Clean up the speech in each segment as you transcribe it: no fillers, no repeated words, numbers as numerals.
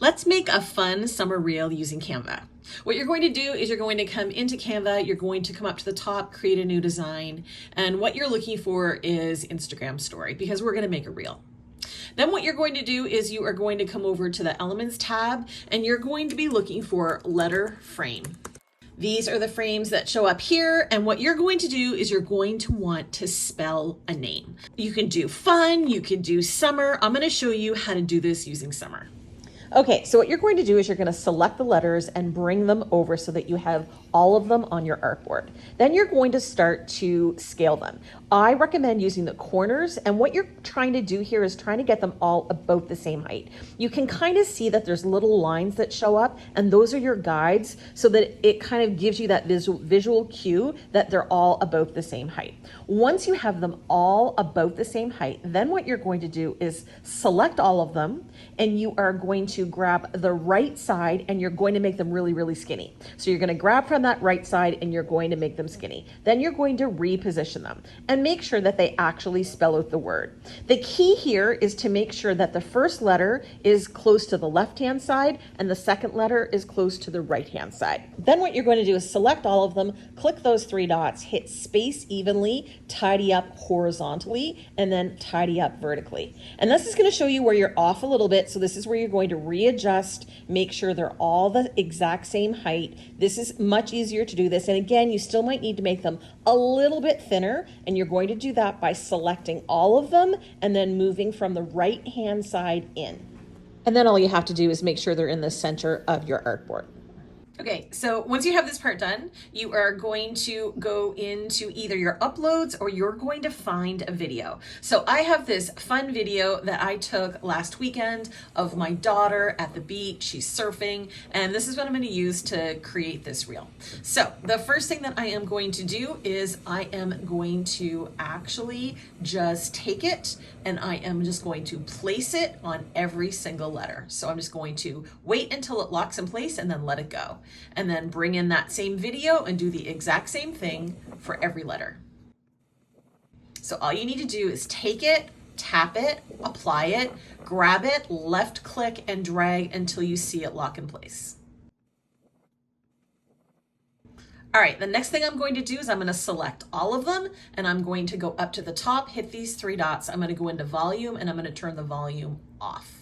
Let's make a fun summer reel using Canva. What you're going to do is you're going to come into Canva, you're going to come up to the top, create a new design, and what you're looking for is Instagram story because we're going to make a reel. Then what you're going to do is you are going to come over to the Elements tab and you're going to be looking for letter frame. These are the frames that show up here, and what you're going to do is you're going to want to spell a name. You can do fun, you can do summer. I'm going to show you how to do this using summer. Okay, so what you're going to do is you're going to select the letters and bring them over so that you have all of them on your artboard. Then you're going to start to scale them. I recommend using the corners, and what you're trying to do here is trying to get them all about the same height. You can kind of see that there's little lines that show up, and those are your guides so that it kind of gives you that visual cue that they're all about the same height. Once you have them all about the same height, then what you're going to do is select all of them, and you are going to grab the right side and you're going to make them really, really skinny. So you're going to grab from that right side and you're going to make them skinny. Then you're going to reposition them and make sure that they actually spell out the word. The key here is to make sure that the first letter is close to the left-hand side and the second letter is close to the right-hand side. Then what you're going to do is select all of them, click those three dots, hit space evenly, tidy up horizontally, and then tidy up vertically. And this is going to show you where you're off a little bit. So this is where you're going to readjust, make sure they're all the exact same height. This is much easier to do this. And again, you still might need to make them a little bit thinner, and you're going to do that by selecting all of them and then moving from the right hand side in. And then all you have to do is make sure they're in the center of your artboard. Okay, so once you have this part done, you are going to go into either your uploads or you're going to find a video. So I have this fun video that I took last weekend of my daughter at the beach. She's surfing, and this is what I'm going to use to create this reel. So the first thing that I am going to do is I am going to actually just take it and I am just going to place it on every single letter. So I'm just going to wait until it locks in place and then let it go. And then bring in that same video and do the exact same thing for every letter. So all you need to do is take it, tap it, apply it, grab it, left click and drag until you see it lock in place. All right, the next thing I'm going to do is I'm going to select all of them and I'm going to go up to the top, hit these three dots. I'm going to go into volume and I'm going to turn the volume off.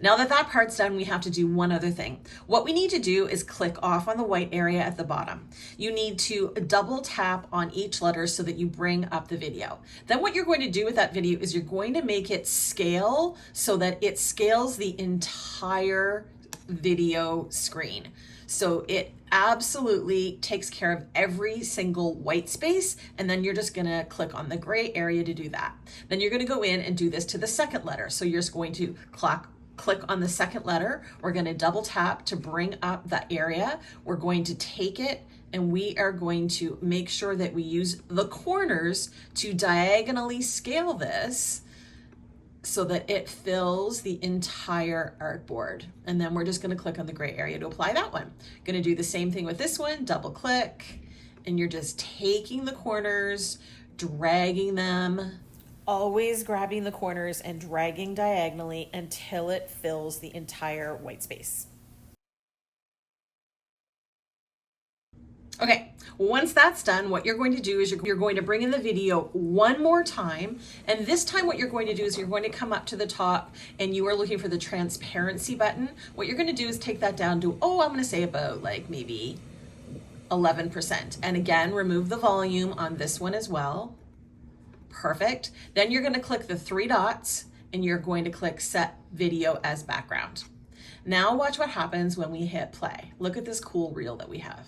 Now that that part's done, we have to do one other thing. What we need to do is click off on the white area at the bottom. You need to double tap on each letter so that you bring up the video. Then what you're going to do with that video is you're going to make it scale so that it scales the entire video screen. So it absolutely takes care of every single white space, and then you're just gonna click on the gray area to do that. Then you're gonna go in and do this to the second letter. So you're just going to click on the second letter. We're going to double tap to bring up that area. We're going to take it and we are going to make sure that we use the corners to diagonally scale this so that it fills the entire artboard. And then we're just going to click on the gray area to apply that one. Going to do the same thing with this one, double click, and you're just taking the corners, dragging them, always grabbing the corners and dragging diagonally until it fills the entire white space. Okay, once that's done, what you're going to do is you're going to bring in the video one more time. And this time what you're going to do is you're going to come up to the top and you are looking for the transparency button. What you're going to do is take that down to, I'm going to say about like maybe 11%. And again, remove the volume on this one as well. Perfect. Then you're going to click the three dots and you're going to click set video as background. Now watch what happens when we hit play. Look at this cool reel that we have.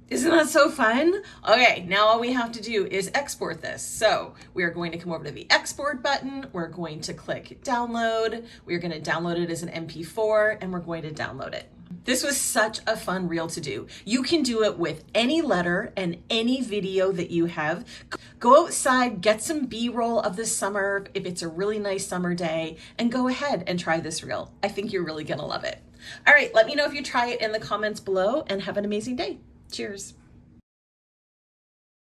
Isn't that so fun? Okay, now all we have to do is export this. So we are going to come over to the export button. We're going to click download. We're going to download it as an MP4 and we're going to download it. This was such a fun reel to do. You can do it with any letter and any video that you have. Go outside, get some B-roll of the summer if it's a really nice summer day, and go ahead and try this reel. I think you're really gonna love it. All right, let me know if you try it in the comments below and have an amazing day. Cheers.